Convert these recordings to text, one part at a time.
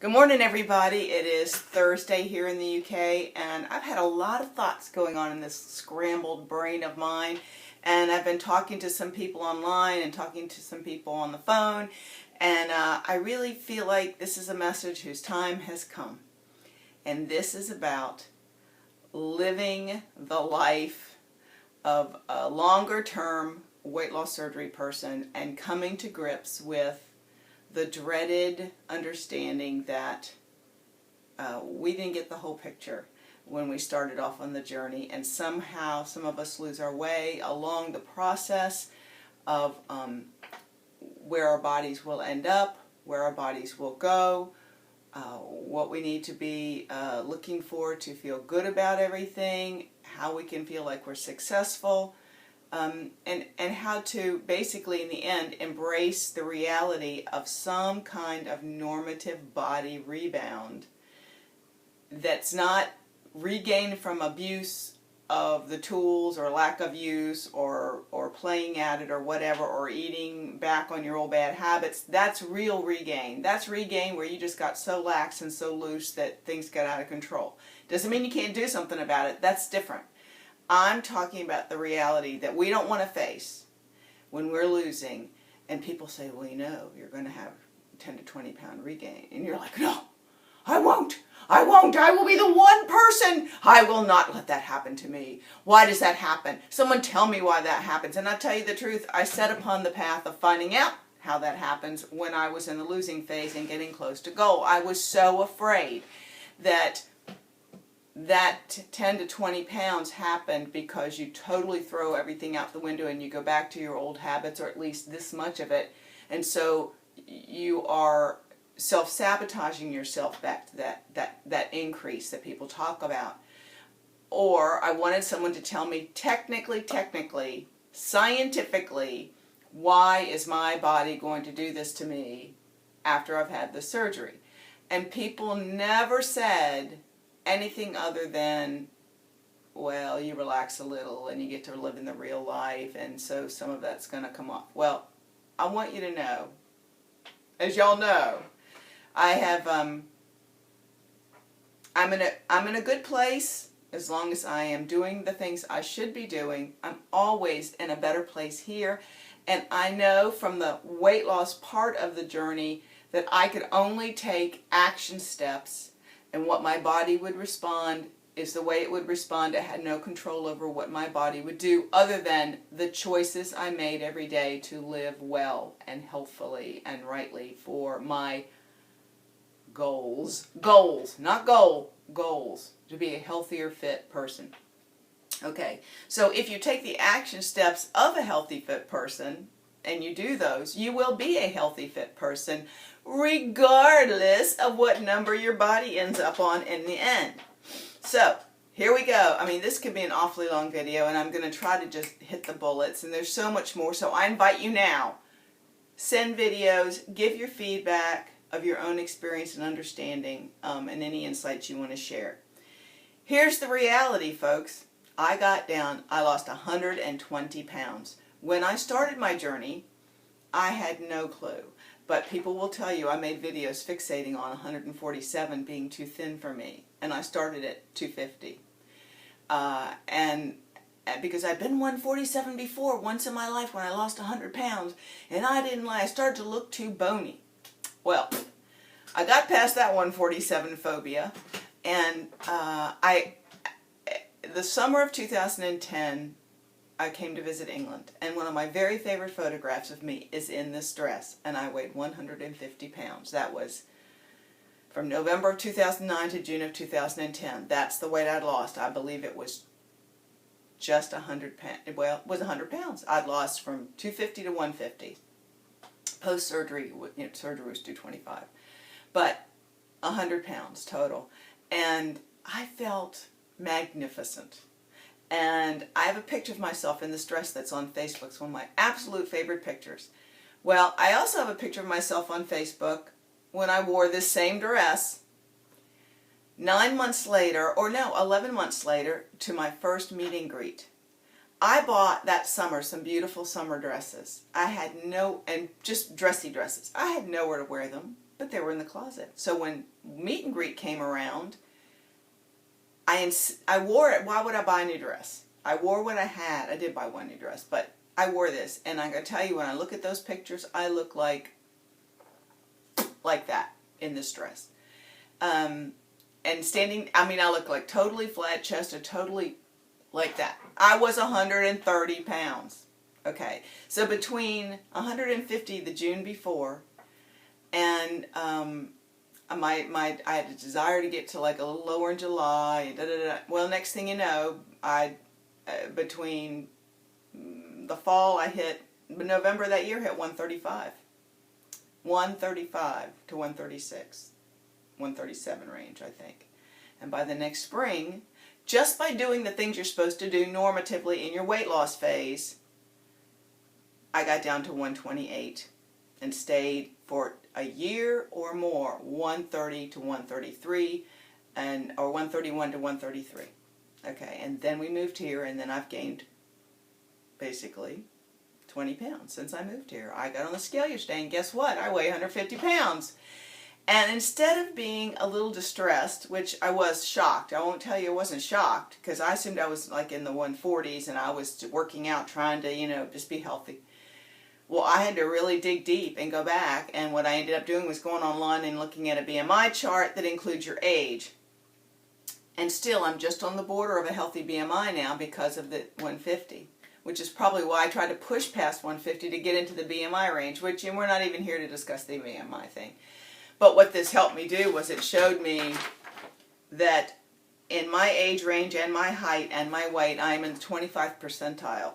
Good morning, everybody. It is Thursday here in the UK, and I've had a lot of thoughts going on in this scrambled brain of mine, and I've been talking to some people online and talking to some people on the phone, and I really feel like this is a message whose time has come, and this is about living the life of a longer-term weight loss surgery person and coming to grips with the dreaded understanding that we didn't get the whole picture when we started off on the journey, and somehow some of us lose our way along the process of where our bodies will end up, where our bodies will go, what we need to be looking for to feel good about everything, how we can feel like we're successful, and how to basically in the end embrace the reality of some kind of normative body rebound that's not regained from abuse of the tools or lack of use or playing at it or whatever, or eating back on your old bad habits. That's real regain. That's regain where you just got so lax and so loose that things got out of control. Doesn't mean you can't do something about it. That's different. I'm talking about the reality that we don't want to face when we're losing, and people say, well, you know, you're going to have 10 to 20 pound regain. And you're like, no, I won't. I will be the one person. I will not let that happen to me. Why does that happen? Someone tell me why that happens. And I'll tell you the truth, I set upon the path of finding out how that happens when I was in the losing phase and getting close to goal. I was so afraid that 10 to 20 pounds happened because you totally throw everything out the window and you go back to your old habits, or at least this much of it, and so you are self-sabotaging yourself back to that increase that people talk about. Or I wanted someone to tell me technically, scientifically, why is my body going to do this to me after I've had the surgery? And people never said anything other than, well, you relax a little and you get to live in the real life, and so some of that's going to come off. Well, I want you to know, as y'all know, I have I'm in a good place as long as I am doing the things I should be doing. I'm always in a better place here, and I know from the weight loss part of the journey that I could only take action steps. And what my body would respond is the way it would respond. I had no control over what my body would do other than the choices I made every day to live well and healthfully and rightly for my goals. Goals, not goal, goals. To be a healthier, fit person. Okay, so if you take the action steps of a healthy, fit person and you do those, you will be a healthy, fit person, regardless of what number your body ends up on in the end. So, here we go. I mean, this could be an awfully long video, and I'm going to try to just hit the bullets, and there's so much more, so I invite you now. Send videos, give your feedback of your own experience and understanding, and any insights you want to share. Here's the reality, folks. I lost 120 pounds. When I started my journey, I had no clue. But people will tell you I made videos fixating on 147 being too thin for me. And I started at 250. And because I'd been 147 before, once in my life when I lost 100 pounds. And I didn't lie. I started to look too bony. Well, I got past that 147 phobia. And the summer of 2010, I came to visit England, and one of my very favorite photographs of me is in this dress, and I weighed 150 pounds. That was from November of 2009 to June of 2010. That's the weight I'd lost. I believe it was just 100 pounds. Well, it was 100 pounds. I'd lost from 250 to 150. Post-surgery, surgery was 225. But 100 pounds total. And I felt magnificent. And I have a picture of myself in this dress that's on Facebook. It's one of my absolute favorite pictures. Well, I also have a picture of myself on Facebook when I wore this same dress 11 months later to my first meet and greet. I bought that summer some beautiful summer dresses. And just dressy dresses. I had nowhere to wear them. but they were in the closet. So when meet and greet came around, I wore it. Why would I buy a new dress? I wore what I had. I did buy one new dress, but I wore this. And I'm going to tell you, when I look at those pictures, I look like that in this dress. And standing, I mean, I look like totally flat chested, totally like that. I was 130 pounds. Okay. So between 150 the June before and I had a desire to get to like a little lower in July. Well, next thing you know, between the fall, I hit November that year, hit 135 to 136, 137 range, I think. And by the next spring, just by doing the things you're supposed to do normatively in your weight loss phase, I got down to 128 and stayed for a year or more, 130 to 133, or 131 to 133. Okay, and then we moved here, and then I've gained basically 20 pounds since I moved here. I got on the scale yesterday, and guess what? I weigh 150 pounds. And instead of being a little distressed, which I was shocked, I won't tell you I wasn't shocked, because I assumed I was like in the 140s, and I was working out, trying to, just be healthy. Well, I had to really dig deep and go back, and what I ended up doing was going online and looking at a BMI chart that includes your age. And still, I'm just on the border of a healthy BMI now because of the 150, which is probably why I tried to push past 150 to get into the BMI range, which, and we're not even here to discuss the BMI thing. But what this helped me do was it showed me that in my age range and my height and my weight, I'm in the 25th percentile,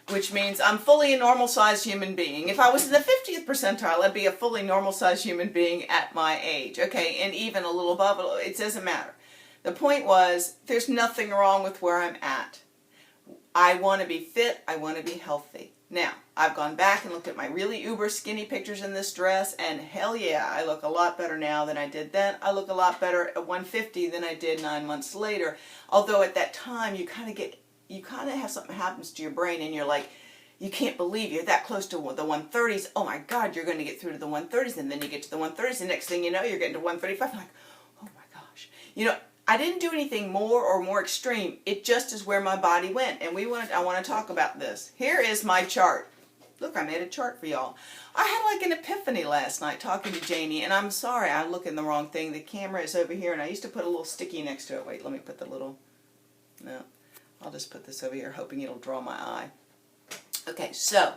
which means I'm fully a normal-sized human being. If I was in the 50th percentile, I'd be a fully normal-sized human being at my age. Okay, and even a little above, it doesn't matter. The point was, there's nothing wrong with where I'm at. I want to be fit. I want to be healthy. Now, I've gone back and looked at my really uber skinny pictures in this dress, and hell yeah, I look a lot better now than I did then. I look a lot better at 150 than I did 9 months later. Although at that time, you kind of have something happens to your brain, and you're like, you can't believe you're that close to the 130s. Oh my God, you're going to get through to the 130s, and then you get to the 130s, and next thing you know, you're getting to 135. I'm like, oh my gosh. I didn't do anything more extreme. It just is where my body went, and I want to talk about this. Here is my chart. Look, I made a chart for y'all. I had like an epiphany last night talking to Janie, and I'm sorry, I'm looking the wrong thing. The camera is over here, and I used to put a little sticky next to it. Wait, let me put the little, no, I'll just put this over here, hoping it'll draw my eye. Okay, so,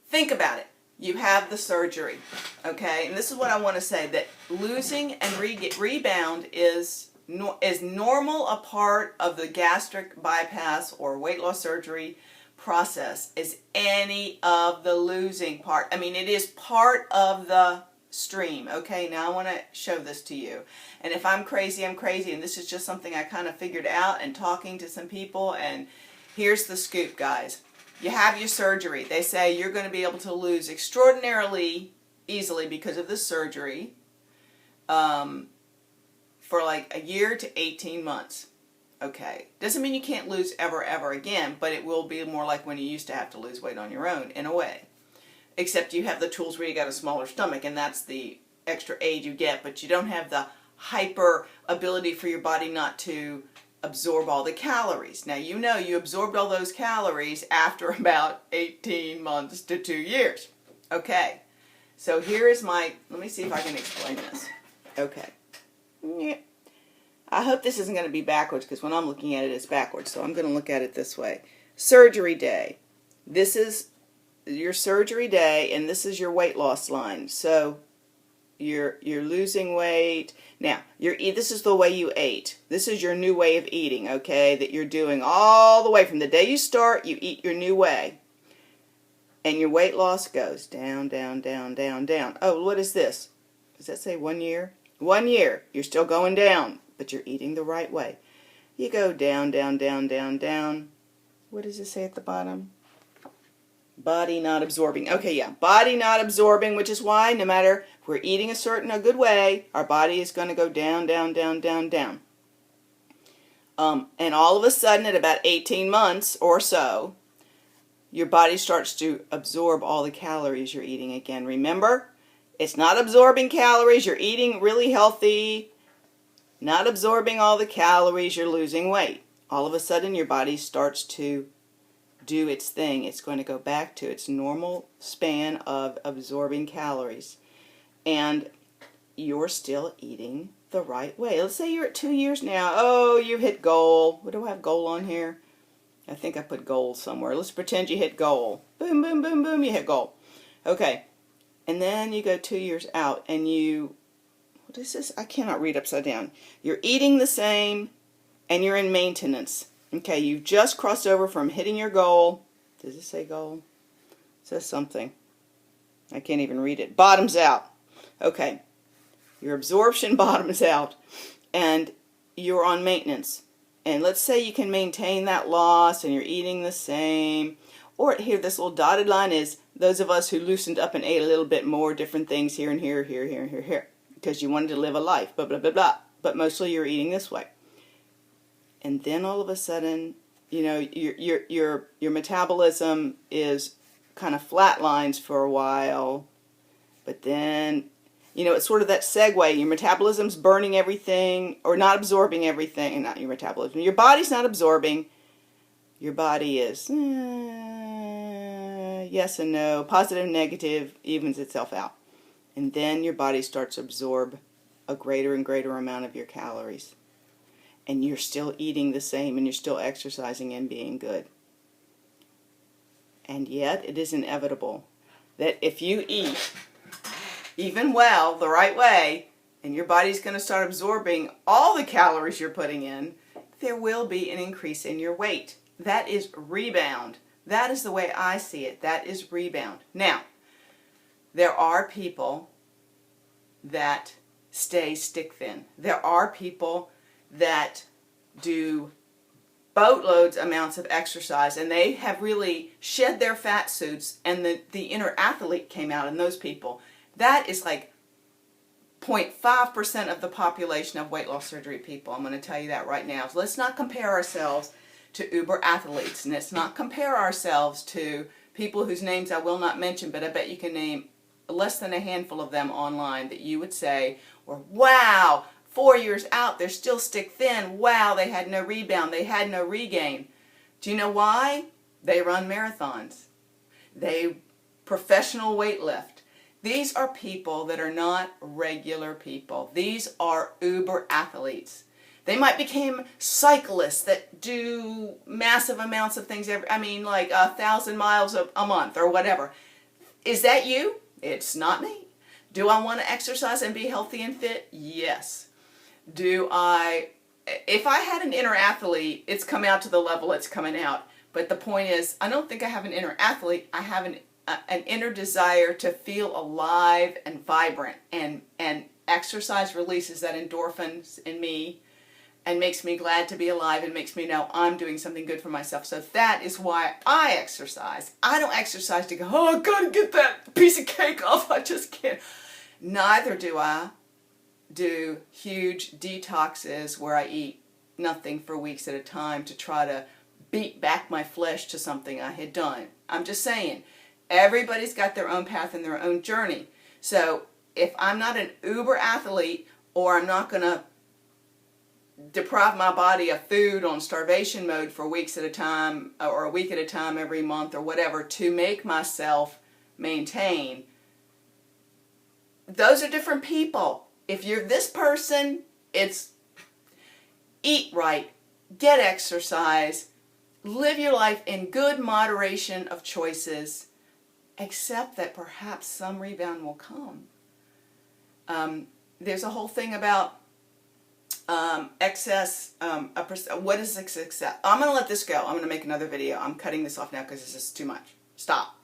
think about it. You have the surgery, okay? And this is what I want to say, that losing and rebound is normal a part of the gastric bypass or weight loss surgery process as any of the losing part. I mean, it is part of the stream. Okay, now I want to show this to you. And if I'm crazy, I'm crazy. And this is just something I kind of figured out and talking to some people. And here's the scoop, guys. You have your surgery. They say you're going to be able to lose extraordinarily easily because of this surgery. For like a year to 18 months. Okay. Doesn't mean you can't lose ever again, but it will be more like when you used to have to lose weight on your own, in a way. Except you have the tools where you got a smaller stomach, and that's the extra aid you get, but you don't have the hyper ability for your body not to absorb all the calories. Now, you absorbed all those calories after about 18 months to 2 years. Okay. So here is let me see if I can explain this. Okay. Yeah. I hope this isn't going to be backwards, because when I'm looking at it, it's backwards. So I'm going to look at it this way. Surgery day. This is your surgery day, and this is your weight loss line. So you're losing weight. Now, this is the way you ate. This is your new way of eating, okay, that you're doing all the way from the day you start. You eat your new way. And your weight loss goes down, down, down, down, down. Oh, what is this? Does that say 1 year? 1 year. You're still going down, but you're eating the right way. You go down, down, down, down, down. What does it say at the bottom? Body not absorbing. Okay, yeah. Body not absorbing, which is why no matter if we're eating a good way, our body is going to go down, down, down, down, down. And all of a sudden, at about 18 months or so, your body starts to absorb all the calories you're eating again. Remember? It's not absorbing calories. You're eating really healthy, not absorbing all the calories. You're losing weight. All of a sudden, your body starts to do its thing. It's going to go back to its normal span of absorbing calories. And you're still eating the right way. Let's say you're at 2 years now. Oh, you hit goal. What do I have goal on here? I think I put goal somewhere. Let's pretend you hit goal. Boom, boom, boom, boom, you hit goal. Okay. And then you go 2 years out and you, what is this? I cannot read upside down. You're eating the same and you're in maintenance. Okay, you've just crossed over from hitting your goal. Does it say goal? It says something. I can't even read it. Bottoms out. Okay. Your absorption bottoms out and you're on maintenance. And let's say you can maintain that loss and you're eating the same. Or here, this little dotted line is those of us who loosened up and ate a little bit more, different things here and here, here, here, here, here. Because you wanted to live a life, blah, blah, blah, blah. But mostly you're eating this way. And then all of a sudden, you know, your metabolism is kind of flatlines for a while. But then, you know, it's sort of that segue. Your metabolism's burning everything or not absorbing everything. Not your metabolism. Your body's not absorbing. Your body is yes and no, positive and negative, evens itself out. And then your body starts to absorb a greater and greater amount of your calories. And you're still eating the same and you're still exercising and being good. And yet it is inevitable that if you eat even well, the right way, and your body's going to start absorbing all the calories you're putting in, there will be an increase in your weight. That is rebound. That is the way I see it. That is rebound. Now, there are people that stay stick thin. There are people that do boatloads amounts of exercise and they have really shed their fat suits and the inner athlete came out in those people. That is like 0.5% of the population of weight loss surgery people. I'm going to tell you that right now. So let's not compare ourselves to uber athletes, and let's not compare ourselves to people whose names I will not mention, but I bet you can name less than a handful of them online that you would say, or wow, 4 years out, they're still stick thin. Wow, they had no rebound. They had no regain. Do you know why? They run marathons. They professional weightlift. These are people that are not regular people. These are uber athletes. They might become cyclists that do massive amounts of things, like 1,000 miles a month or whatever. Is that you? It's not me. Do I want to exercise and be healthy and fit? Yes. If I had an inner athlete, it's come out to the level it's coming out. But the point is, I don't think I have an inner athlete. I have an inner desire to feel alive and vibrant. And exercise releases that endorphins in me and makes me glad to be alive and makes me know I'm doing something good for myself. So that is why I exercise. I don't exercise to go, oh, I've got to get that piece of cake off. I just can't. Neither do I do huge detoxes where I eat nothing for weeks at a time to try to beat back my flesh to something I had done. I'm just saying, everybody's got their own path and their own journey. So if I'm not an uber athlete, or I'm not going to deprive my body of food on starvation mode for weeks at a time, or a week at a time every month or whatever, to make myself maintain, those are different people. If you're this person, it's eat right, get exercise, live your life in good moderation of choices, accept that perhaps some rebound will come. There's a whole thing about excess, what is excess? I'm going to let this go. I'm going to make another video. I'm cutting this off now because this is too much. Stop.